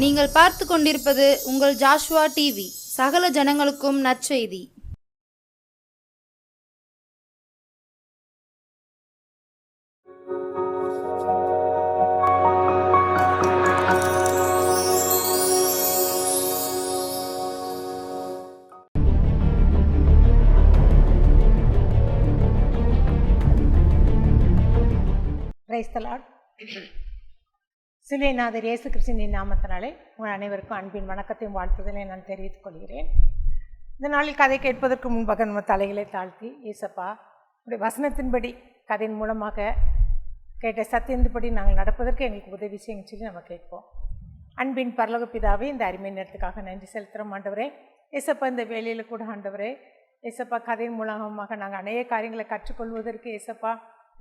நீங்கள் பார்த்து கொண்டிருப்பது உங்கள் ஜாஷுவா டிவி. சகல ஜனங்களுக்கும் நற்செய்தி. Praise the Lord. சிலுவைநாதர் இயேசு கிறிஸ்துவின் நாமத்தினாலே உங்கள் அனைவருக்கும் அன்பின் வணக்கத்தையும் வாழ்த்துதலை நான் தெரிவித்துக் கொள்கிறேன். இந்த நாளில் கதை கேட்பதற்கு முன்பாக நம்ம தலைகளை தாழ்த்தி, ஏசப்பா உடைய வசனத்தின்படி கதையின் மூலமாக கேட்ட சத்தியத்தின்படி நாங்கள் நடப்பதற்கு எங்களுக்கு உதவி செய்யுங்க சொல்லி நம்ம கேட்போம். அன்பின் பரலோக பிதாவே, இந்த அருமை நேரத்துக்காக நன்றி செலுத்துகிறோம் ஆண்டவரே. ஏசப்பா இந்த வேலையில் கூட ஆண்டவரே, ஏசப்பா கதையின் மூலமாக நாங்கள் அநேக காரியங்களை கற்றுக்கொள்வதற்கு ஏசப்பா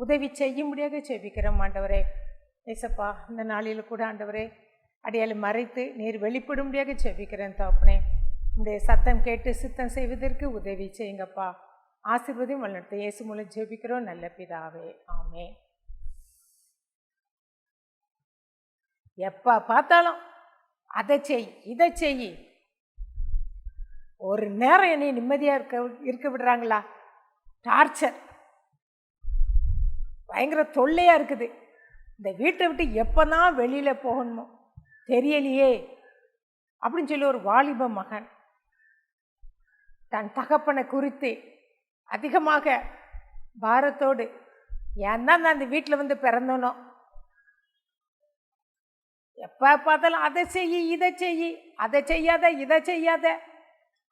உதவி செய்யும்படியாக செபிக்கிறோம் ஆண்டவரே. ஏசப்பா இந்த நாளில் கூட ஆண்டவரே அடியால் மறைத்து நீர் வெளிப்படும்படியாக செபிக்கிறேன் தகப்பனே. உடைய சத்தம் கேட்டு சித்தம் செய்வதற்கு உதவி செய்யுங்கப்பா. ஆசீர்வதியும் வழிநடத்த இயேசு மூலம் ஜெபிக்கிறோம் நல்ல பிதாவே, ஆமென். எப்போ பார்த்தாலும் அதை செய் இதை செய், ஒரு நேரம் என்னை நிம்மதியாக இருக்க விடுறாங்களா? டார்ச்சர் பயங்கர தொல்லையாக இருக்குது. இந்த வீட்டை விட்டு எப்போ தான் வெளியில் போகணுமோ தெரியலையே அப்படின்னு சொல்லி ஒரு வாலிப மகன் தன் தகப்பனை குறித்து அதிகமாக பாரத்தோடு, ஏன் தான் நான் அந்த வீட்டில் வந்து பிறந்தனோ, எப்போ பார்த்தாலும் அதை செய் இதை செய், அதை செய்யாத இதை செய்யாத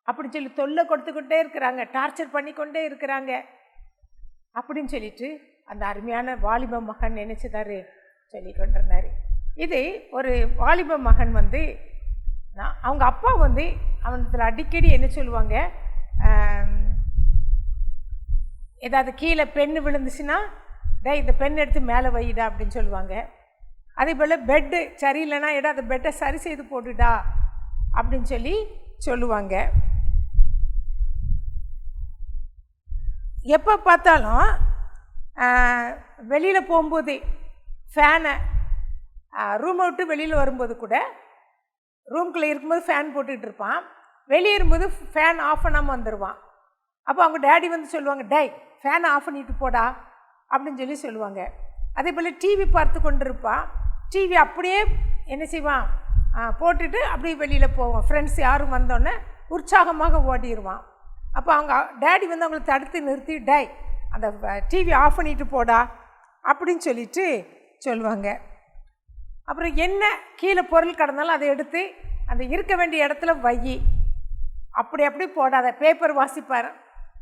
அப்படின்னு சொல்லி தொல்லை கொடுத்துக்கிட்டே இருக்கிறாங்க, டார்ச்சர் பண்ணிக்கொண்டே இருக்கிறாங்க அப்படின்னு சொல்லிட்டு அந்த அருமையான வாலிப மகன் நினைச்சுதாரு சொல்லி கொண்டிருந்தார். இது ஒரு வாலிப மகன் வந்து அவங்க அப்பா வந்து அவனத்தில் அடிக்கடி என்ன சொல்லுவாங்க, ஏதாவது கீழே பெண்ணு விழுந்துச்சுன்னா இந்த பெண் எடுத்து மேலே வைடா அப்படின்னு சொல்லுவாங்க. அதே போல் பெட்டு சரியில்லைன்னா அந்த பெட்டை சரி செய்து போட்டுடா அப்படின்னு சொல்லி சொல்லுவாங்க. எப்போ பார்த்தாலும் வெளியில் போகும்போது ஃபேனை ரூமை விட்டு வெளியில் வரும்போது கூட ரூம்குள்ளே இருக்கும்போது ஃபேன் போட்டுக்கிட்டு இருப்பான், வெளியேறும்போது ஃபேன் ஆஃப் பண்ணாமல் வந்துடுவான். அப்போ அவங்க டேடி வந்து சொல்லுவாங்க, டேய் ஃபேனை ஆஃப் பண்ணிட்டு போடா அப்படின்னு சொல்லி சொல்லுவாங்க. அதே போல் டிவி பார்த்து கொண்டு இருப்பான், டிவி அப்படியே என்ன செய்வான் போட்டுட்டு அப்படியே வெளியில் போவான். ஃப்ரெண்ட்ஸ் யாரும் வந்தோடனே உற்சாகமாக ஓடிடுவான். அப்போ அவங்க டேடி வந்து அவங்களை தடுத்து நிறுத்தி, டேய் அந்த டிவி ஆஃப் பண்ணிட்டு போடா அப்படின்னு சொல்லிட்டு சொல்லுவாங்க. அப்புறம் என்ன கீழே பொருள் கிடந்தாலும் அதை எடுத்து அந்த இருக்க வேண்டிய இடத்துல வை, அப்படி போடாத. பேப்பர் வாசிப்பார்,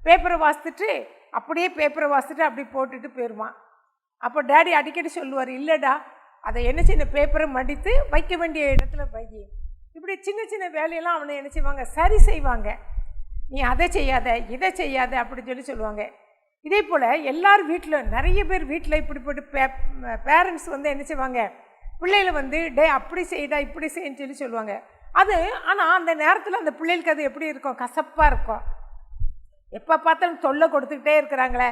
பேப்பரை வாசித்துட்டு அப்படியே பேப்பரை வாசித்துட்டு அப்படி போட்டுட்டு போயிடுவான். அப்போ டேடி அடிக்கடி சொல்லுவார், இல்லைடா அதை என்ன சின்ன பேப்பரை மடித்து வைக்க வேண்டிய இடத்துல வை. இப்படி சின்ன சின்ன வேலையெல்லாம் அவனை என்ன செய்வாங்க, சரி செய்வாங்க. நீ அதை செய்யாத இதை செய்யாத அப்படின்னு சொல்லி சொல்லுவாங்க. இதே போல் எல்லாரும் வீட்டில் நிறைய பேர் வீட்டில் இப்படிப்பட்டு பேரண்ட்ஸ் வந்து என்ன செய்வாங்க, பிள்ளைகளை வந்து டே அப்படி செய்யடா இப்படி செய்யன்னு சொல்லி சொல்லுவாங்க. அது ஆனால் அந்த நேரத்தில் அந்த பிள்ளைகளுக்கு அது எப்படி இருக்கும், கசப்பாக இருக்கும். எப்போ பார்த்தாலும் தொல்லை கொடுத்துக்கிட்டே இருக்கிறாங்களே,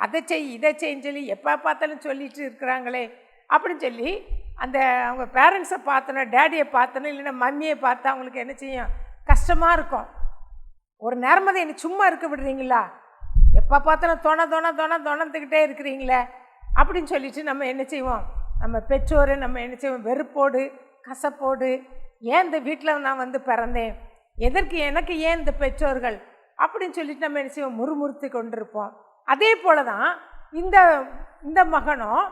அதை செய் இதை செய்ன்னு சொல்லி எப்போ பார்த்தாலும் சொல்லிட்டு இருக்கிறாங்களே அப்படின்னு சொல்லி அந்த அவங்க பேரண்ட்ஸை பார்த்தோன்னா, டேடியை பார்த்தோன்னா இல்லைன்னா மம்மியை பார்த்தா அவங்களுக்கு என்ன செய்யும், கஷ்டமாக இருக்கும். ஒரு நேரம் அதை என்னை சும்மா இருக்க விடுறீங்களா, எப்போ பார்த்தாலும் தொணந்துக்கிட்டே இருக்கிறீங்களே அப்படின்னு சொல்லிட்டு நம்ம என்ன செய்வோம், நம்ம பெற்றோர் நம்ம என்ன செய்வோம், வெறுப்போடு கசப்போடு, ஏன் இந்த வீட்டில் நான் வந்து பிறந்தேன், எதற்கு எனக்கு ஏன் இந்த பெற்றோர்கள் அப்படின்னு சொல்லிட்டு நம்ம என்ன செய்வோம், முறுமுறுத்து கொண்டிருப்போம். அதே போல தான் இந்த மகனும்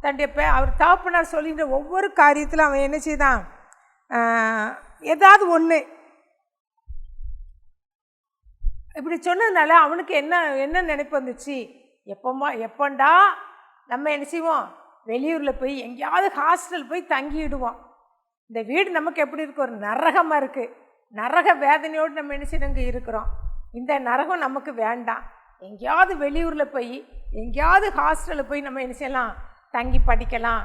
தன்னுடைய அவர் தகப்பனார் சொல்லின்ற ஒவ்வொரு காரியத்திலும் அவன் என்ன செய்தான், ஏதாவது ஒன்று இப்படி சொன்னதுனால அவனுக்கு என்ன நினைப்பு வந்துச்சு, எப்போண்டா நம்ம என்ன செய்வோம், வெளியூரில் போய் எங்கேயாவது ஹாஸ்டல் போய் தங்கிடுவோம். இந்த வீடு நமக்கு எப்படி இருக்குது, ஒரு நரகமாக இருக்குது, நரக வேதனையோடு நம்ம என்ன செய்யணும் இங்கே இருக்கிறோம். இந்த நரகம் நமக்கு வேண்டாம், எங்கேயாவது வெளியூரில் போய் எங்கேயாவது ஹாஸ்டலில் போய் நம்ம என்ன செய்யலாம், தங்கி படிக்கலாம்,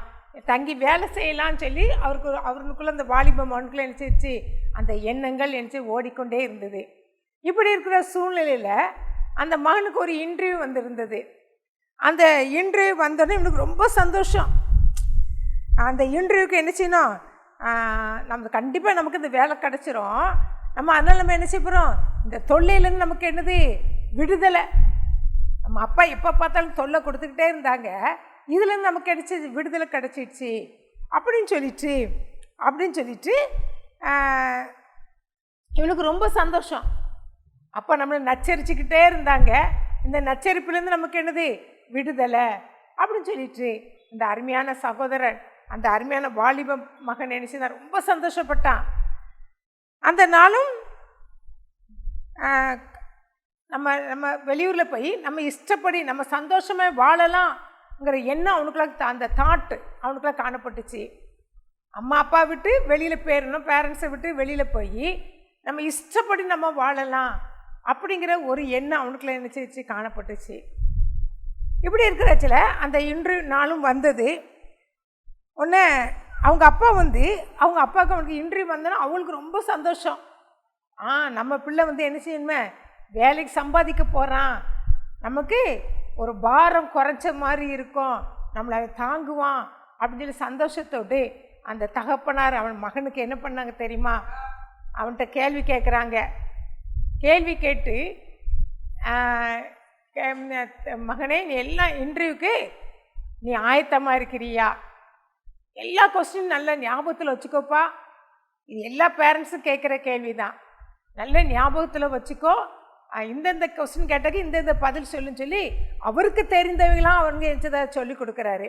தங்கி வேலை செய்யலான்னு சொல்லி அவருக்குள்ளே அந்த வாலிப மகனுக்குள்ளே என்ன செய்ச்சு, அந்த எண்ணங்கள் என்ன செய்ய ஓடிக்கொண்டே இருந்தது. இப்படி இருக்கிற சூழ்நிலையில் அந்த மகனுக்கு ஒரு இன்டர்வியூ வந்திருந்தது. அந்த இன்டர்வியூ வந்தோடனே இவனுக்கு ரொம்ப சந்தோஷம். அந்த இன்டர்வியூக்கு என்ன செய்யணும், நம்ம கண்டிப்பாக நமக்கு இந்த வேலை கிடச்சிரும். அதனால் நம்ம என்ன செய்ய போகிறோம், இந்த தொல்லையிலேருந்து நமக்கு என்னது விடுதலை. நம்ம அப்பா எப்போ பார்த்தாலும் தொல்லை கொடுத்துக்கிட்டே இருந்தாங்க, இதுலேருந்து நமக்கு கிடைச்சி விடுதலை கிடச்சிடுச்சு அப்படின்னு சொல்லிட்டு இவனுக்கு ரொம்ப சந்தோஷம். அப்போ நம்மளை நச்சரிச்சுக்கிட்டே இருந்தாங்க, இந்த நச்சரிப்புலேருந்து நமக்கு என்னது விடுதலை அப்படின்னு சொல்லிட்டு இந்த அருமையான சகோதரன், அந்த அருமையான வாலிப மகன் என்ன செய்தான், ரொம்ப சந்தோஷப்பட்டான். அந்த நாளும் நம்ம வெளியூரில் போய் நம்ம இஷ்டப்படி நம்ம சந்தோஷமாக வாழலாம்ங்கிற எண்ணம் அவனுக்குள்ள, அந்த தாட்டு அவனுக்குள்ள காணப்பட்டுச்சு. அம்மா அப்பா விட்டு வெளியில் போயிடணும், பேரண்ட்ஸை விட்டு வெளியில் போய் நம்ம இஷ்டப்படி நம்ம வாழலாம் அப்படிங்கிற ஒரு எண்ணம் அவனுக்குள்ள என்ன செய்ச்சு, காணப்பட்டுச்சு. இப்படி இருக்கிறச்சில் அந்த இன்டர்வியூ நாளும் வந்தது. ஒன்று அவங்க அப்பாவுக்கு அவனுக்கு இன்டர்வியூ வந்தோன்னா அவங்களுக்கு ரொம்ப சந்தோஷம். நம்ம பிள்ளை என்ன செய்யணுமே, வேலைக்கு சம்பாதிக்க போகிறான், நமக்கு ஒரு பாரம் குறைச்ச மாதிரி இருக்கும், நம்மளை தாங்குவான் அப்படின்னு சொல்லி சந்தோஷத்தோடு அந்த தகப்பனார் அவன் மகனுக்கு என்ன பண்ணாங்க தெரியுமா, அவன்கிட்ட கேள்வி கேட்குறாங்க. கேள்வி கேட்டு, மகனே நீ எல்லாம் இன்டர்வியூக்கு நீ ஆயத்தமாக இருக்கிறியா, எல்லா கொஸ்டின் நல்ல ஞாபகத்தில் வச்சுக்கோப்பா, இது எல்லா பேரண்ட்ஸும் கேட்குற கேள்வி தான், நல்ல ஞாபகத்தில் வச்சுக்கோ, இந்தந்த கொஸ்டின் கேட்டாக்க இந்தந்த பதில் சொல்லுன்னு சொல்லி அவருக்கு தெரிந்தவங்களாம் அவங்க நினச்சதை சொல்லி கொடுக்குறாரு,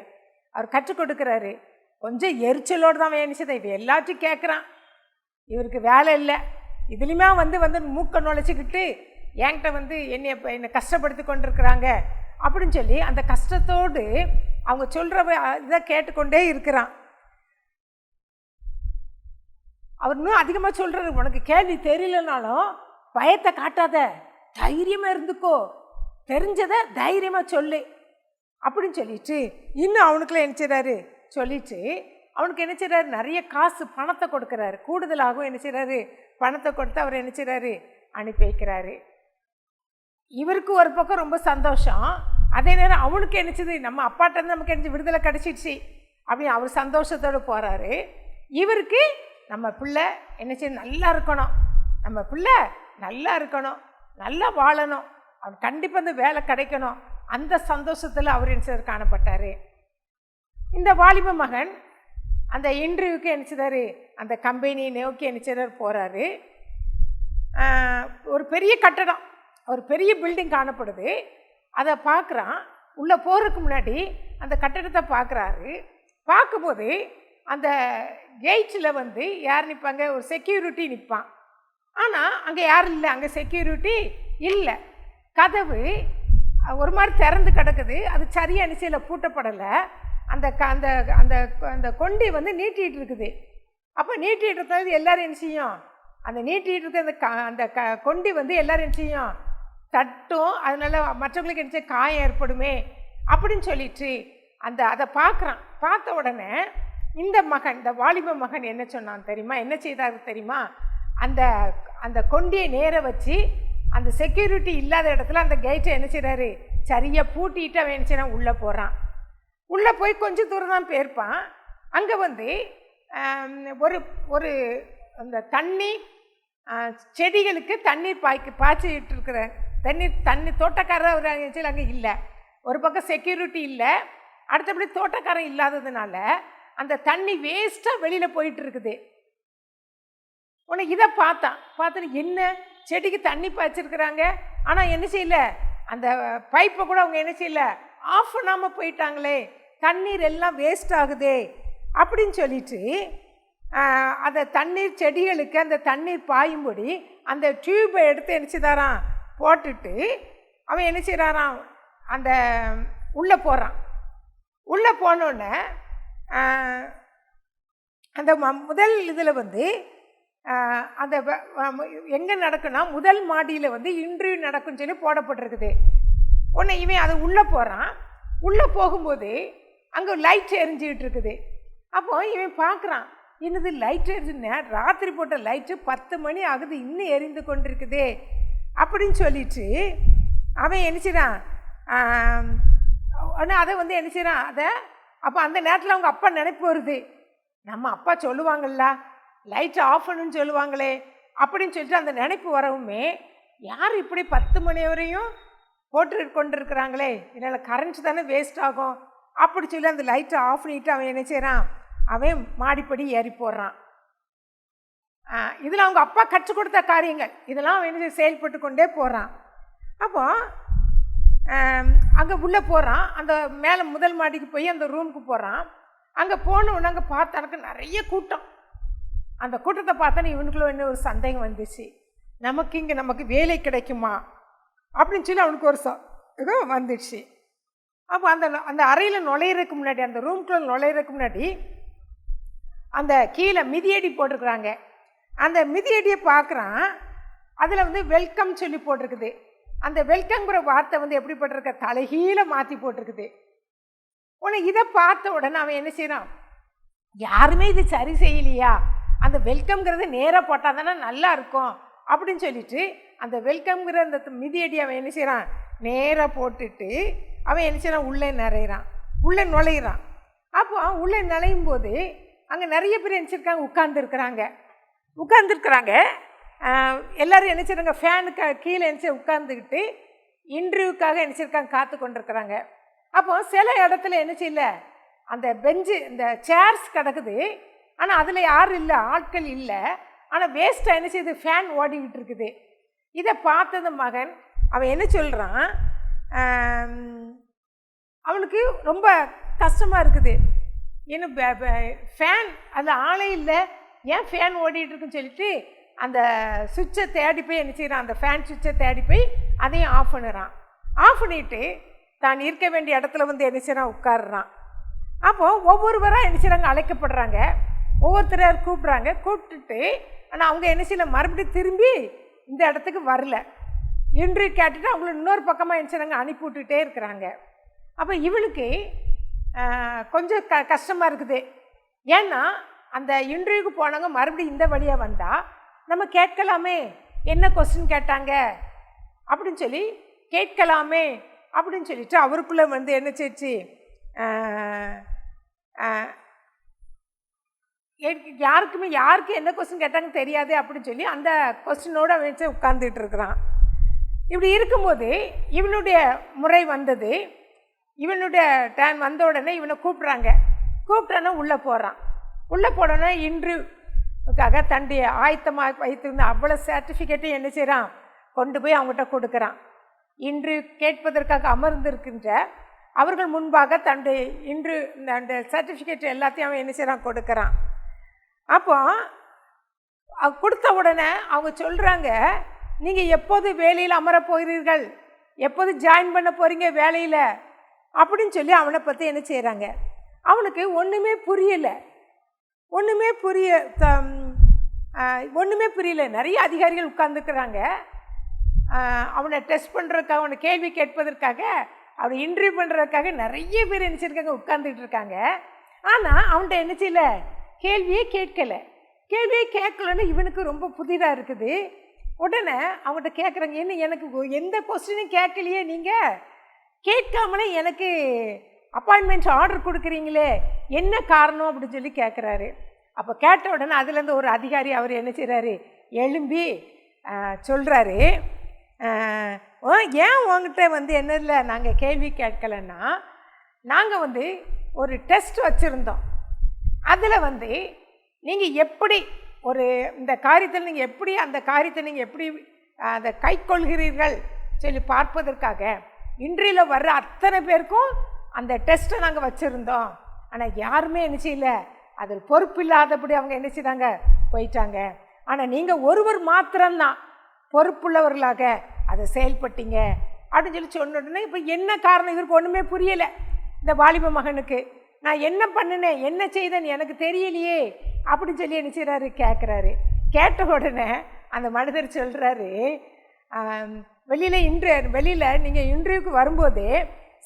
அவர் கற்றுக் கொடுக்குறாரு. கொஞ்சம் எரிச்சலோடு தான் நினச்சதை இவ எல்லாத்தையும் கேட்குறான், இவருக்கு வேலை இல்லை, இதுலேயுமே வந்து மூக்கை நுழைச்சிக்கிட்டு என்கிட்ட என்னை கஷ்டப்படுத்தி கொண்டிருக்கிறாங்க அப்படின்னு சொல்லி அந்த கஷ்டத்தோடு அவங்க சொல்கிற இதை கேட்டுக்கொண்டே இருக்கிறான். அவர் இன்னும் அதிகமாக சொல்கிறாரு, உனக்கு கேள்வி தெரியலனாலும் பயத்தை காட்டாத, தைரியமாக இருந்துக்கோ, தெரிஞ்சதை தைரியமாக சொல்லு அப்படின்னு சொல்லிட்டு இன்னும் அவனுக்குள்ள என்ன செய்கிறாரு சொல்லிட்டு அவனுக்கு என்ன செய்கிறாரு, நிறைய காசு பணத்தை கொடுக்குறாரு, கூடுதலாகவும் என்ன செய்கிறாரு பணத்தை கொடுத்து அவர் என்ன செய்கிறாரு அனுப்பி வைக்கிறாரு. இவருக்கு ஒரு பக்கம் ரொம்ப சந்தோஷம், அதே நேரம் அவனுக்கு என்னச்சுது, நம்ம அப்பாட்டேருந்து நமக்கு என்ன விடுதலை கிடச்சிடுச்சு அப்படின்னு அவர் சந்தோஷத்தோடு போகிறாரு. இவருக்கு நம்ம பிள்ளை என்ன செய்ய நல்லா இருக்கணும், நம்ம பிள்ளை நல்லா இருக்கணும், நல்லா வாழணும், அவன் கண்டிப்பாக இந்த வேலை கிடைக்கணும், அந்த சந்தோஷத்தில் அவர் என்ன செய்தார் காணப்பட்டார். இந்த வாலிப மகன் அந்த இன்டர்வியூக்கு என்ன செய்தார், அந்த கம்பெனியை நோக்கி என்ன செய்தார் போகிறாரு. ஒரு பெரிய கட்டடம், ஒரு பெரிய பில்டிங் காணப்படுது, அதை பார்க்குறான். உள்ளே போகிறதுக்கு முன்னாடி அந்த கட்டடத்தை பார்க்குறாரு. பார்க்கும்போது அந்த கேட்டில் யார் நிற்பாங்க, ஒரு செக்யூரிட்டி நிற்பான். ஆனால் அங்கே யாரும் இல்லை, அங்கே செக்யூரிட்டி இல்லை. கதவு ஒரு மாதிரி திறந்து கிடக்குது, அது சரியாக நிச்சயில் பூட்டப்படலை. அந்த அந்த அந்த அந்த கொண்டி நீட்டிகிட்டு இருக்குது. அப்போ நீட்டிகிட்டு இருக்கிறது எல்லோரும் என்ன செய்யும், அந்த நீட்டிகிட்டு இருக்க அந்த கொண்டி எல்லோரும் என்ன செய்யும் தட்டும், அதனால் மற்றவங்களுக்கு என்ன செய்ய காயம் ஏற்படுமே அப்படின்னு சொல்லிட்டு அதை பார்க்குறான். பார்த்த உடனே இந்த வாலிப மகன் என்ன சொன்னான் தெரியுமா, என்ன செய்தாரு தெரியுமா, அந்த அந்த கொண்டியை நேர வச்சு அந்த செக்யூரிட்டி இல்லாத இடத்துல அந்த கேட்டை என்ன செய்கிறாரு சரியாக பூட்டிட்டு அவன் என்ன செய்யறான் உள்ளே போகிறான். உள்ளே போய் கொஞ்சம் தூரம் தான் போயிருப்பான். அங்கே ஒரு ஒரு அந்த தண்ணி செடிகளுக்கு தண்ணீர் பாய்ச்சிட்டு இருக்கிற தண்ணி தோட்டக்காரர் ஒரு அங்கே இல்லை, ஒரு பக்கம் செக்யூரிட்டி இல்லை, அடுத்தபடி தோட்டக்காரன் இல்லாததுனால அந்த தண்ணி வேஸ்ட்டாக வெளியில் போயிட்டு இருக்குது. உன்னை இதை பார்த்துட்டு என்ன செடிக்கு தண்ணி பாய்ச்சிருக்கிறாங்க, ஆனால் என்ன செய்யல, அந்த பைப்பை கூட அவங்க என்ன செய்யல ஆஃப் பண்ணாமல் போயிட்டாங்களே, தண்ணீர் எல்லாம் வேஸ்ட் ஆகுதே அப்படின்னு சொல்லிட்டு அந்த தண்ணீர் செடிகளுக்கு அந்த தண்ணீர் பாயும்படி அந்த டியூப்பை எடுத்து என்ன செய்தாரான் போட்டுட்டு அவன் என்ன செய்கிறாரான் அந்த உள்ளே போகிறான். உள்ளே போனோடனே அந்த முதல் இதில் அந்த எங்கே நடக்குன்னா முதல் மாடியில் இன்டர்வியூ நடக்குன்னு சொல்லி போடப்பட்டிருக்குது. உடனே இவன் அது உள்ளே போகிறான். உள்ளே போகும்போது அங்கே லைட் எரிஞ்சிக்கிட்டு இருக்குது. அப்போ இவன் பார்க்குறான், என்னது லைட் எரிஞ்சுன்னா ராத்திரி போட்ட லைட்டு 10 மணி ஆகுது, இன்னும் எரிந்து கொண்டிருக்குதே அப்படின்னு சொல்லிட்டு அவன் என்ன செய்கிறான். ஆனால் அதை என்ன செய்கிறான் அதை அப்போ அந்த நேரத்தில் அவங்க அப்பா நினைப்பு வருது, நம்ம அப்பா சொல்லுவாங்கள்ல, லைட்டை ஆஃப் பண்ணுன்னு சொல்லுவாங்களே அப்படின்னு சொல்லிட்டு அந்த நினைப்பு வரவுமே, யார் இப்படி 10 மணி வரையும் போட்டு கொண்டிருக்கிறாங்களே, இதனால் கரண்ட் தானே வேஸ்ட் ஆகும் அப்படி சொல்லி அந்த லைட்டை ஆஃப் பண்ணிட்டு அவன் என்ன செய்கிறான், அவன் மாடிப்படி ஏறி போடுறான். இதில் அவங்க அப்பா கற்றுக் கொடுத்த காரியங்கள் இதெல்லாம் அவன் என்ன செயல்பட்டு கொண்டே போகிறான். அப்போ அங்கே உள்ளே போகிறான், அந்த மேலே முதல் மாடிக்கு போய் அந்த ரூமுக்கு போகிறான். அங்கே போனவுடனே அங்கே பார்த்தானுக்கு நிறைய கூட்டம். அந்த கூட்டத்தை பார்த்தோன்னே இவனுக்குள்ள என்ன ஒரு சந்தேகம் வந்துச்சு, நமக்கு வேலை கிடைக்குமா அப்படின்னு சொல்லி அவனுக்கு ஒரு இது வந்துடுச்சு. அப்போ அந்த அறையில் நுழையிறதுக்கு முன்னாடி, அந்த ரூம்குள்ளே நுழையிறதுக்கு முன்னாடி அந்த கீழே மிதியடி போட்டிருக்குறாங்க. அந்த மிதியடியை பார்க்குறான், அதில் வந்து வெல்கம் சொல்லி போட்டிருக்குது. அந்த வெல்கம்ங்கிற வார்த்தை வந்து எப்படி போட்டிருக்க, தலைகீழ மாற்றி போட்டிருக்குது. உடனே இதை பார்த்த உடனே அவன் என்ன செய்யறான், யாருமே இது சரி செய்யலையா, அந்த வெல்கம்ங்கிறது நேராக போட்டால் தானே நல்லா இருக்கும் அப்படின்னு சொல்லிட்டு அந்த வெல்கம்ங்கிற அந்த மிதியடி அவன் என்ன செய்கிறான், நேராக போட்டுட்டு அவன் என்ன செய்யறான், உள்ளே நுழையிறான். அப்போ உள்ளே நுழையும் போது அங்கே நிறைய பேர் நினச்சிருக்காங்க, உட்காந்துருக்குறாங்க. எல்லோரும் என்ன செய்கிறாங்க, ஃபேனுக்கு கீழே நினச்சி உட்காந்துக்கிட்டு இன்டர்வியூக்காக நினச்சிருக்காங்க, காத்து கொண்டிருக்கிறாங்க. அப்போ சில இடத்துல என்ன செய்யல, அந்த பெஞ்சு இந்த சேர்ஸ் கிடக்குது, ஆனால் அதில் யாரும் இல்லை, ஆட்கள் இல்லை. ஆனால் வேஸ்ட்டாக என்ன செய்யுது, ஃபேன் ஓடிக்கிட்டு இருக்குது. இதை பார்த்தது மகன் அவன் என்ன சொல்கிறான், அவனுக்கு ரொம்ப கஷ்டமாக இருக்குது. இன்னும் ஃபேன் அதில் ஆளே இல்லை, ஏன் ஃபேன் ஓடிட்டு இருக்குன்னு சொல்லிட்டு அந்த சுவிட்சை தேடி போய் என்ன செய்கிறான், அந்த ஃபேன் சுவிட்சை தேடி போய் அதையும் ஆஃப் பண்ணுறான். ஆஃப் பண்ணிவிட்டு தான் இருக்க வேண்டிய இடத்துல வந்து என்ன செய்கிறான், உட்காடுறான். அப்போது ஒவ்வொருவராக என்ன செய்கிறாங்க, அழைக்கப்படுறாங்க, ஒவ்வொருத்தராக கூப்பிட்டுட்டு ஆனால் அவங்க என்ன செய்யல, மறுபடியும் திரும்பி இந்த இடத்துக்கு வரல. இன்டர்வியூ கேட்டுட்டு அவங்கள இன்னொரு பக்கமாக என்ன செய்கிறாங்க, அனுப்பி விட்டுட்டே இருக்கிறாங்க. அப்போ இவனுக்கு கொஞ்சம் கஷ்டமாக இருக்குது. ஏன்னா அந்த இன்டர்வியூக்கு போனவங்க மறுபடியும் இந்த வழியாக வந்தால் நம்ம கேட்கலாமே, என்ன கொஸ்டின் கேட்டாங்க அப்படின்னு சொல்லி கேட்கலாமே அப்படின்னு சொல்லிட்டு அவருக்குள்ளே வந்து என்ன செய்ச்சு, யாருக்கு என்ன கொஸ்டின் கேட்டாங்க தெரியாது அப்படின்னு சொல்லி அந்த கொஸ்டினோடு அவன் வச்சு உட்கார்ந்துட்டு இருக்கிறான். இப்படி இருக்கும்போது இவனுடைய முறை வந்தது. இவனுடைய டைம் வந்த உடனே இவனை கூப்பிட்டோன்னா உள்ளே போகிறான். உள்ளே போனோன்னா இன்டர்வியூக்காக தண்டிய ஆயத்தமாக வைத்திருந்த அவ்வளோ சர்டிஃபிகேட்டையும் என்ன செய்கிறான், கொண்டு போய் அவங்ககிட்ட கொடுக்குறான். இன்டர்வியூ கேட்பதற்காக அமர்ந்திருக்கின்ற அவர்கள் முன்பாக தன்னுடைய அந்த சர்டிஃபிகேட் எல்லாத்தையும் அவன் என்ன செய்கிறான், கொடுக்குறான். அப்போ கொடுத்த உடனே அவங்க சொல்கிறாங்க, நீங்கள் எப்போது வேலையில் அமரப் போகிறீர்கள், எப்போது ஜாயின் பண்ண போகிறீங்க வேலையில் அப்படின்னு சொல்லி அவனை பற்றி என்ன செய்கிறாங்க. அவனுக்கு ஒன்றுமே புரியல. நிறைய அதிகாரிகள் உட்கார்ந்துக்கிறாங்க, அவனை டெஸ்ட் பண்ணுறதுக்காக, அவனை கேள்வி கேட்பதற்காக, அவனை இன்டர்வியூ பண்ணுறதுக்காக நிறைய பேர் என்ன செய்யிருக்காங்க, உட்கார்ந்துட்டு இருக்காங்க. ஆனால் அவன்கிட்ட என்ன செய்யலை, கேள்வியே கேட்கலன்னு இவனுக்கு ரொம்ப புதிதாக இருக்குது. உடனே அவங்ககிட்ட கேட்குறாங்க, என்ன எனக்கு எந்த கொஸ்டினும் கேட்கலையே, நீங்கள் கேட்காமலே எனக்கு அப்பாயின்மெண்ட் ஆர்டர் கொடுக்குறீங்களே, என்ன காரணம் அப்படின்னு சொல்லி கேட்குறாரு. அப்போ கேட்ட உடனே அதுலேருந்து ஒரு அதிகாரி அவர் என்ன செய்கிறாரு, எழும்பி சொல்கிறாரு, ஏன் உங்ககிட்ட வந்து என்ன இல்லை நாங்கள் கேள்வி கேட்கலன்னா, நாங்கள் வந்து ஒரு டெஸ்ட் வச்சுருந்தோம். அதில் வந்து நீங்கள் எப்படி இந்த காரியத்தில் நீங்கள் எப்படி அந்த காரியத்தை நீங்கள் எப்படி அதை கை கொள்கிறீர்கள் சொல்லி பார்ப்பதற்காக இன்றையில் வர்ற அத்தனை பேருக்கும் அந்த டெஸ்ட்டை நாங்கள் வச்சுருந்தோம். ஆனால் யாருமே என்ன செய்யல, அதில் பொறுப்பு இல்லாதபடி அவங்க என்ன செய்தாங்க, போயிட்டாங்க. ஆனால் நீங்கள் ஒருவர் மாத்திரம்தான் பொறுப்புள்ளவர்களாக அதை செயல்பட்டீங்க அப்படின்னு சொல்லி சொன்ன உடனே இப்போ என்ன காரணம், இவருக்கு ஒன்றுமே புரியலை. இந்த வாலிப மகனுக்கு நான் என்ன பண்ணினேன், என்ன செய்தேன்னு எனக்கு தெரியலையே அப்படின்னு சொல்லி என்ன செய்கிறாரு, கேட்ட உடனே அந்த மனிதர் சொல்கிறாரு, வெளியில் நீங்கள் இன்டர்வியூக்கு வரும்போது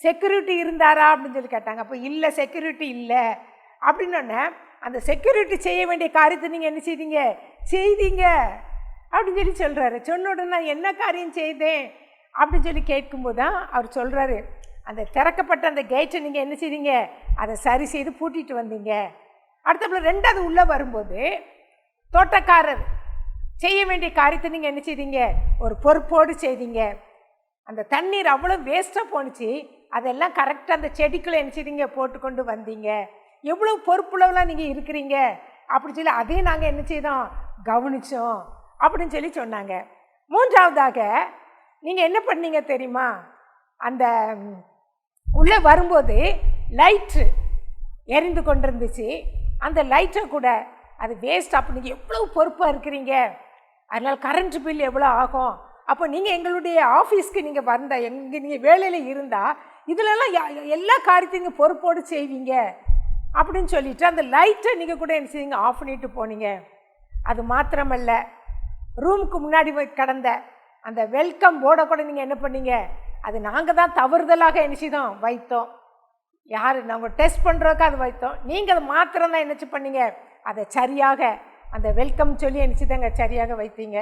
செக்யூரிட்டி இருந்தாரா அப்படின்னு சொல்லி கேட்டாங்க. அப்போ இல்லை, செக்யூரிட்டி இல்லை அப்படின்னோடனே, அந்த செக்யூரிட்டி செய்ய வேண்டிய காரியத்தை நீங்கள் என்ன செய்தீங்க அப்படின்னு சொல்லி சொல்கிறாரு. சொன்ன உடனே நான் என்ன காரியம் செய்தேன் அப்படின்னு சொல்லி கேட்கும்போது தான் அவர் சொல்கிறாரு, அந்த திறக்கப்பட்ட அந்த கேட்டை நீங்கள் என்ன செய்தீங்க, அதை சரி செய்து பூட்டிட்டு வந்தீங்க அடுத்தப்பல 2வது உள்ளே வரும்போது தோட்டக்காரர் செய்ய வேண்டிய காரியத்தை நீங்கள் என்ன செய்தீங்க, ஒரு பொறுப்போடு செய்தீங்க. அந்த தண்ணீர் அவ்வளோ வேஸ்ட்டாக போணுச்சு, அதெல்லாம் கரெக்டாக அந்த செடிக்குள்ளே என்ன செய்தீங்க, போட்டுக்கொண்டு வந்தீங்க. எவ்வளோ பொறுப்புள்ளவெல்லாம் நீங்கள் இருக்கிறீங்க அப்படின்னு சொல்லி அதையும் நாங்கள் என்ன செய்தோம், கவனித்தோம் அப்படின்னு சொல்லி சொன்னாங்க. 3வதாக நீங்கள் என்ன பண்ணீங்க தெரியுமா, அந்த உள்ளே வரும்போது லைட்டு எரிந்து கொண்டிருந்துச்சு. அந்த லைட்டை கூட அது வேஸ்ட். அப்போ நீங்கள் எவ்வளோ பொறுப்பாக இருக்கிறீங்க, அதனால் கரண்ட் பில் எவ்வளோ ஆகும். அப்போ நீங்கள் எங்களுடைய ஆஃபீஸ்க்கு நீங்கள் வந்த நீங்கள் வேலையில் இருந்தால் இதிலெல்லாம் எல்லா காரியத்தையும் நீங்கள் பொறுப்போடு செய்வீங்க அப்படின்னு சொல்லிவிட்டு அந்த லைட்டை நீங்கள் கூட என்ன செய்வீங்க, ஆஃப் பண்ணிட்டு போனீங்க. அது மாத்திரமல்ல, ரூமுக்கு முன்னாடி கடந்த அந்த வெல்கம் போர்டை கூட நீங்கள் என்ன பண்ணீங்க, அது நாங்கள் தான் தவறுதலாக என்ன செய்தோம், வைத்தோம். யார் நாங்கள் டெஸ்ட் பண்ணுறதுக்கு அது வைத்தோம். நீங்கள் அதை மாத்திரம் தான் என்ன பண்ணீங்க, அதை சரியாக அந்த வெல்கம் சொல்லி என்ன செய்தாங்க, சரியாக வைத்தீங்க.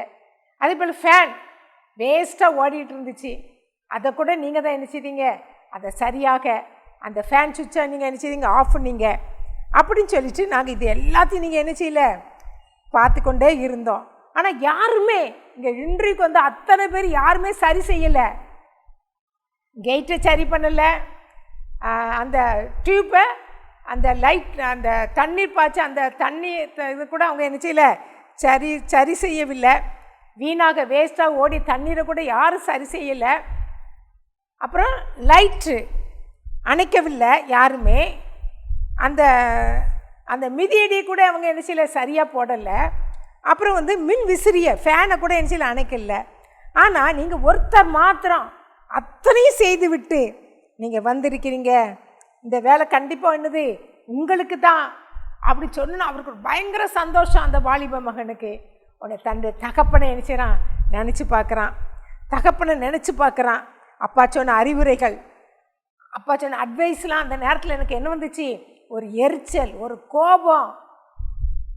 அதே போல் ஃபேன் வேஸ்ட்டாக ஓடிட்டு இருந்துச்சு, அதை கூட நீங்கள் தான் என்ன செய்தீங்க, அதை சரியாக அந்த ஃபேன் சுவிட்சை நீங்கள் என்ன செய்தீங்க, ஆஃப் பண்ணீங்க அப்படின்னு சொல்லிட்டு நாங்கள் இது எல்லாத்தையும் நீங்கள் என்ன செய்யலை, பார்த்து கொண்டே இருந்தோம். ஆனால் யாருமே இங்கே இன்றைக்கு வந்து அத்தனை பேர் யாருமே சரி செய்யலை. கேட்டை சரி பண்ணலை, அந்த டியூப்பை, அந்த லைட், அந்த தண்ணீர் பாய்ச்சி அந்த தண்ணி இது கூட அவங்க என்ன செய்யலை, சரி செய்யவில்லை. வீணாக வேஸ்ட்டாக ஓடி தண்ணீரை கூட யாரும் சரி செய்யலை. அப்புறம் லைட்டு அணைக்கவில்லை யாருமே. அந்த அந்த மிதியடி கூட அவங்க என்ன செய்யலை, சரியாக போடலை. அப்புறம் வந்து மின் விசிறியை ஃபேனை கூட என்ன செய்யலை, அணைக்கலை. ஆனால் நீங்கள் ஒருத்தர் மாத்திரம் அத்தனையும் செய்து விட்டு நீங்கள் வந்திருக்கிறீங்க, இந்த வேலை கண்டிப்பாக என்னது உங்களுக்கு தான் அப்படி சொன்னா அவருக்கு பயங்கர சந்தோஷம். அந்த வாலிப மகனுக்கு உன்னை தன்னுடைய தகப்பனை நினைச்சான், நினச்சி பார்க்குறான், தகப்பனை நினச்சி பார்க்குறான். அப்பா சொன்ன அறிவுரைகள், அப்பா சொன்ன அட்வைஸ்லாம் அந்த நேரத்தில் எனக்கு என்ன வந்துச்சு, ஒரு எரிச்சல், ஒரு கோபம்,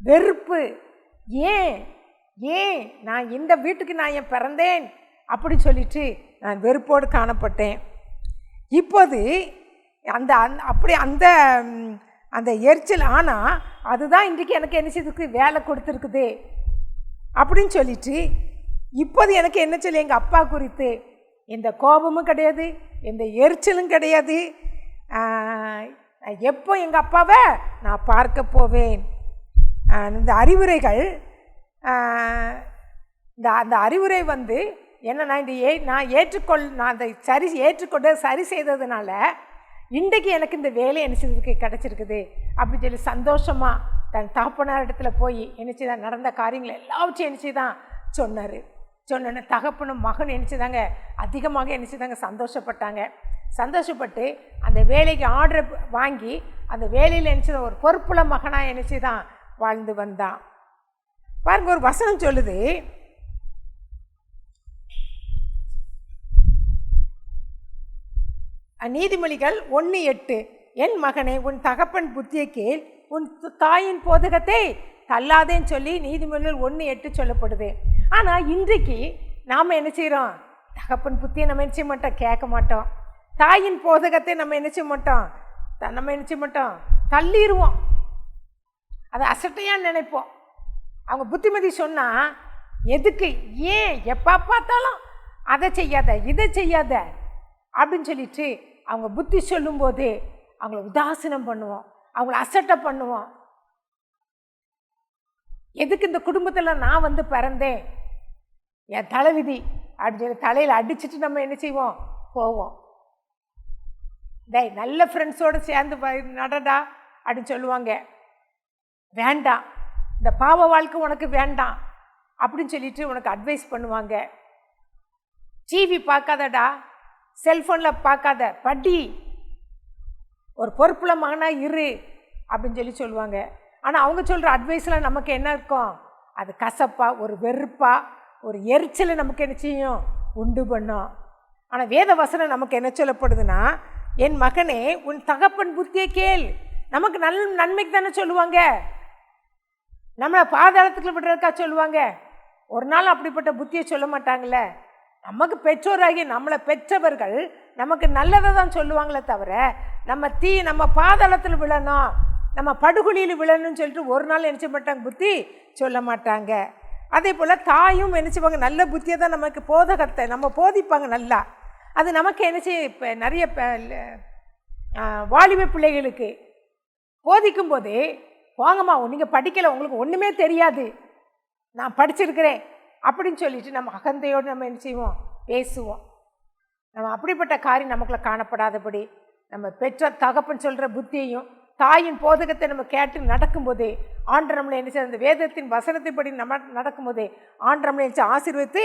வெறுப்பு. ஏன் நான் இந்த வீட்டுக்கு நான் ஏன் பிறந்தேன் அப்படி சொல்லிட்டு நான் வெறுப்போடு காணப்பட்டேன். இப்போது அந்த அப்படி அந்த அந்த எரிச்சல், ஆனால் அதுதான் இன்றைக்கு எனக்கு என்ன செய்துக்கு வேலை கொடுத்துருக்குது அப்படின்னு சொல்லிட்டு இப்போது எனக்கு என்ன சொல்லி எங்கள் அப்பா குறித்து எந்த கோபமும் கிடையாது, எந்த எரிச்சலும் கிடையாது. எப்போ எங்கள் அப்பாவை நான் பார்க்க போவேன். இந்த அறிவுரைகள், அந்த அறிவுரை வந்து என்ன, நான் அதை ஏற்றுக்கொண்டு சரி செய்ததுனால இன்றைக்கு எனக்கு இந்த வேலை என்ன செய்ததுக்கு கிடச்சிருக்குது அப்படி சொல்லி சந்தோஷமாக தன் தகப்பனார் இடத்துல போய் என்ன செய்தான், நடந்த காரியங்கள் எல்லாவற்றையும் என்ன செய்தான் சொன்னார். சொன்ன தகப்பனும் மகன் என்ன செய்தாங்க, அதிகமாக என்ன செய்தாங்க, சந்தோஷப்பட்டு அந்த வேலைக்கு ஆர்டர் வாங்கி அந்த வேலையில் என்ன செய்த ஒரு பொறுப்புள்ள மகனாக என்ன செய்தான் வாழ்ந்து வந்தான். பாருங்க, ஒரு வசனம் சொல்லுது, நீதிமொழிகள் 1:8, என் மகனே உன் தகப்பன் புத்தியை கேள், உன் தாயின் போதகத்தை தள்ளாதேன்னு சொல்லி நீதிமொழிகள் 1:8 சொல்லப்படுது. ஆனால் இன்றைக்கு நாம் என்ன செய்கிறோம், தகப்பன் புத்தியை நம்ம என்ன செய்ய மாட்டோம், கேட்க மாட்டோம். தாயின் போதகத்தை நம்ம என்ன செய்ய மாட்டோம், தள்ளிடுவோம். அதை அசட்டையாக நினைப்போம். அவங்க புத்திமதி சொன்னால் எதுக்கு, ஏன் எப்போ பார்த்தாலும் அதை செய்யாத இதை செய்யாத அப்படின்னு சொல்லிட்டு அவங்க புத்தி சொல்லும்போது அவங்கள உதாசீனம் பண்ணுவோம், அவங்கள அசட்டை பண்ணுவோம். எதுக்கு இந்த குடும்பத்தில் நான் வந்து பிறந்தேன், என் தலைவிதி அப்படின்னு சொல்லி தலையில் அடிச்சுட்டு நம்ம என்ன செய்வோம், போவோம். நல்ல ஃப்ரெண்ட்ஸோடு சேர்ந்து நடடா அப்படின்னு சொல்லுவாங்க. வேண்டாம், இந்த பாவ வாழ்க்கை உனக்கு வேண்டாம் அப்படின்னு சொல்லிட்டு உனக்கு அட்வைஸ் பண்ணுவாங்க. டிவி பார்க்காதடா, செல்ஃபோனில் பார்க்காத, படி, ஒரு பொறுப்புள்ள மகனாக இரு அப்படின்னு சொல்லி சொல்லுவாங்க. ஆனால் அவங்க சொல்கிற அட்வைஸில் நமக்கு என்ன இருக்கும், அது கசப்பா, ஒரு வெறுப்பா, ஒரு எரிச்சலை நமக்கு என்ன செய்யும், உண்டு பண்ணும். ஆனால் வேத வசனம் நமக்கு என்ன சொல்லப்படுதுன்னா, என் மகனே உன் தகப்பன் புத்தியை கேள். நமக்கு நன்மைக்கு தானே சொல்லுவாங்க, நம்மளை பாதாளத்துக்குள்ள விடுறதுக்கா சொல்லுவாங்க. ஒரு நாள் அப்படிப்பட்ட புத்தியை சொல்ல மாட்டாங்களே. நமக்கு பெற்றோராகி நம்மளை பெற்றவர்கள் நமக்கு நல்லதை தான் சொல்லுவாங்களே தவிர நம்ம பாதாளத்தில் விழணும், நம்ம படுகொலியில் விழணும்னு சொல்லிட்டு ஒரு நாள் நினச்ச மாட்டாங்க, புத்தி சொல்ல மாட்டாங்க. அதே போல் தாயும் நினச்சிப்பாங்க, நல்ல புத்தியை தான் நமக்கு போதகத்தை நம்ம போதிப்பாங்க நல்லா. அது நமக்கு என்னச்சு இப்போ நிறைய வாலிப பிள்ளைகளுக்கு போதிக்கும் போதே, வாங்கம்மா நீங்கள் படிக்கலை, உங்களுக்கு ஒன்றுமே தெரியாது, நான் படிச்சிருக்கிறேன் அப்படின்னு சொல்லிட்டு நம்ம அகந்தையோடு நம்ம என்ன செய்வோம், பேசுவோம். நம்ம அப்படிப்பட்ட காரியம் நமக்குள்ள காணப்படாதபடி நம்ம பெற்ற தகப்பன் சொல்கிற புத்தியையும் தாயின் போதகத்தை நம்ம கேட்டு நடக்கும்போதே ஆண்டவர் நம்மளை என்ன செய்ய, அந்த வேதத்தின் வசனத்தின்படி நம்ம நடக்கும்போதே ஆண்டவர் நம்மளை என்ன ஆசீர்வதித்து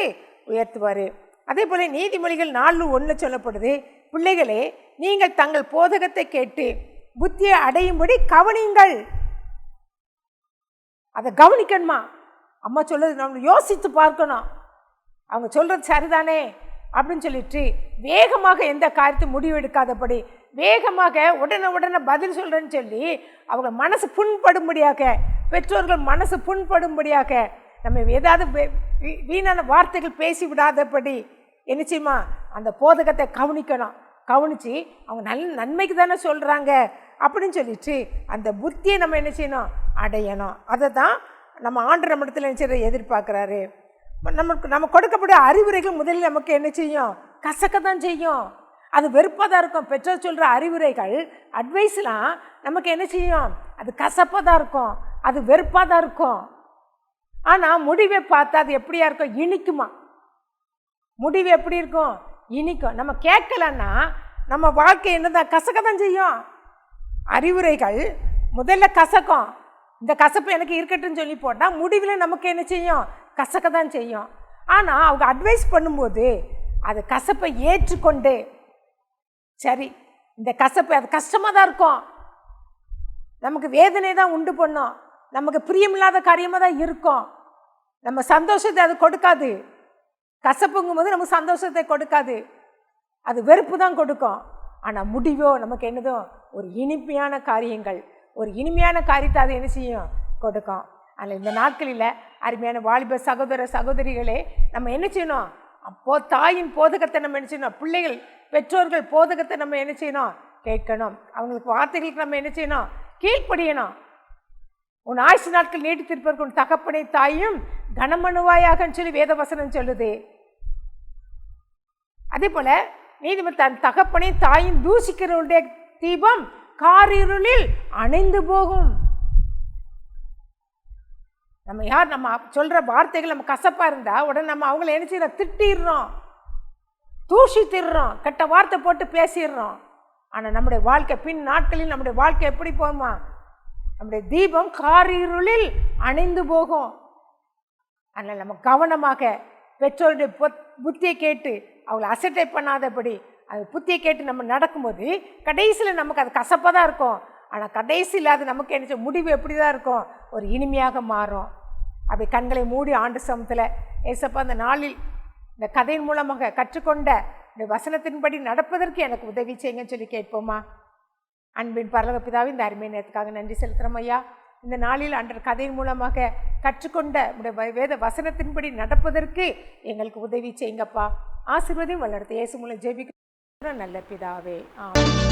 உயர்த்துவார். அதே போல் நீதிமொழிகள் 4:1 சொல்லப்படுது, பிள்ளைகளே நீங்கள் தங்கள் போதகத்தை கேட்டு புத்தியை அடையும்படி கவனியுங்கள். அதை கவனிக்கணுமா, அம்மா சொல்றது நம்ம யோசித்து பார்க்கணும், அவங்க சொல்கிறது சரிதானே அப்படின்னு சொல்லிட்டு வேகமாக எந்த காரியத்தை முடிவு எடுக்காதபடி வேகமாக உடனே பதில் சொல்கிறேன்னு சொல்லி அவங்க மனசு புண்படும்படியாக, பெற்றோர்கள் மனசு புண்படும்படியாக நம்ம ஏதாவது வீணான வார்த்தைகள் பேசி விடாதபடி என்ன செய்யுமா, அந்த போதகத்தை கவனிக்கணும். கவனித்து அவங்க நன்மைக்கு தானே சொல்கிறாங்க அப்படின்னு சொல்லிட்டு அந்த புத்தியை நம்ம என்ன செய்யணும், அடையணும். அதை தான் நம்ம ஆண்டவர் நம்மிடத்தில் என்ன செய்ய எதிர்பார்க்குறாரு. நம்ம கொடுக்கப்பட்ட அறிவுரைகள் முதலில் நமக்கு என்ன செய்யும், கசக்க தான் செய்யும், அது வெறுப்பாக தான் இருக்கும். பெற்றோர் சொல்கிற அறிவுரைகள் அட்வைஸ்லாம் நமக்கு என்ன செய்யும், அது கசப்பாக தான் இருக்கும், அது வெறுப்பாக தான் இருக்கும். ஆனால் முடிவை பார்த்தா அது எப்படியா இருக்கும், இனிக்குமா. முடிவு எப்படி இருக்கும், இனிக்கும். நம்ம கேட்கலன்னா நம்ம வாழ்க்கை என்னதான் கசக்க தான் செய்யும். அறிவுரைகள் முதல்ல கசக்கும், இந்த கசப்பு எனக்கு இருக்கட்டும்னு சொல்லி போட்டால் முடிவில் நமக்கு என்ன செய்யும், கசக்க தான் செய்யும். ஆனால் அவங்க அட்வைஸ் பண்ணும்போது அது கசப்பை ஏற்றுக்கொண்டு, சரி இந்த கசப்பு அது கஷ்டமாக தான் இருக்கும், நமக்கு வேதனை தான் உண்டு பண்ணும், நமக்கு பிரியமில்லாத காரியமாக தான் இருக்கும், நம்ம சந்தோஷத்தை அது கொடுக்காது. கசப்புங்கும் போது நமக்கு சந்தோஷத்தை கொடுக்காது, அது வெறுப்பு தான் கொடுக்கும். ஆனால் முடிவோ நமக்கு என்னதோ ஒரு இனிமையான காரியங்கள், ஒரு இனிமையான காரியத்தை அது என்ன செய்யும், கொடுக்கும். அதில் இந்த நாட்களில் அருமையான வாலிப சகோதர சகோதரிகளே, நம்ம என்ன செய்யணும், தாயின் போதகத்தை நம்ம என்ன செய்யணும், பிள்ளைகள் பெற்றோர்கள் போதகத்தை நம்ம என்ன செய்யணும், கேட்கணும். அவங்களுக்கு வார்த்தைகளுக்கு நம்ம என்ன செய்யணும், கீழ்ப்படியணும். உன் ஆயுசு நாட்கள் நீடித்திருப்பதற்கு உன் தகப்பனை தாயும் கனமனுவாயாகன்னு சொல்லி வேத வசனம் சொல்லுது. அதே போல நீதிபதி தன் தகப்பனை தாயும் தூசிக்கிறவருடைய தீபம் காரிருளில் அணைந்து போகும். நம்ம யார், நம்ம சொல்ற வார்த்தைகள் நம்ம கசப்பா இருந்தா உடனே நம்ம அவங்கள என்ன செய்யறோம், திட்டிடுறோம், தூஷித்திடுறோம், கெட்ட வார்த்தை போட்டு பேசிடுறோம். ஆனால் நம்முடைய வாழ்க்கை பின் நாட்களில் நம்முடைய வாழ்க்கை எப்படி போகுமா, நம்முடைய தீபம் காரிருளில் அணைந்து போகும். அதனால் நம்ம கவனமாக பெற்றோருடைய புத்தியை கேட்டு அவங்கள அசட்டை பண்ணாதபடி அது புத்தியை கேட்டு நம்ம நடக்கும்போது கடைசியில் நமக்கு அது கசப்பாக தான் இருக்கும். ஆனால் கடைசியில் அது நமக்கு என்ன முடிவு எப்படி தான் இருக்கும், ஒரு இனிமையாக மாறும். அப்படி கண்களை மூடி ஆண்டு சமத்தில் ஏசப்பா அந்த நாளில் இந்த கதையின் மூலமாக கற்றுக்கொண்ட இந்த வசனத்தின்படி நடப்பதற்கு எனக்கு உதவி செய்யுங்கன்னு சொல்லி கேட்போமா. அன்பின் பரலோக பிதாவே, இந்த அருமை நேரத்துக்காக நன்றி செலுத்துகிறோம் ஐயா. இந்த நாளில் அன்ற கதையின் மூலமாக கற்றுக்கொண்ட உடைய வேத வசனத்தின்படி நடப்பதற்கு எங்களுக்கு உதவி செய்யுங்கப்பா. ஆசீர்வதியும் வளர்த்து இயேசு மூலம் ஜெபிக்கிறோம் நல்ல பிதாவே, ஆமென்.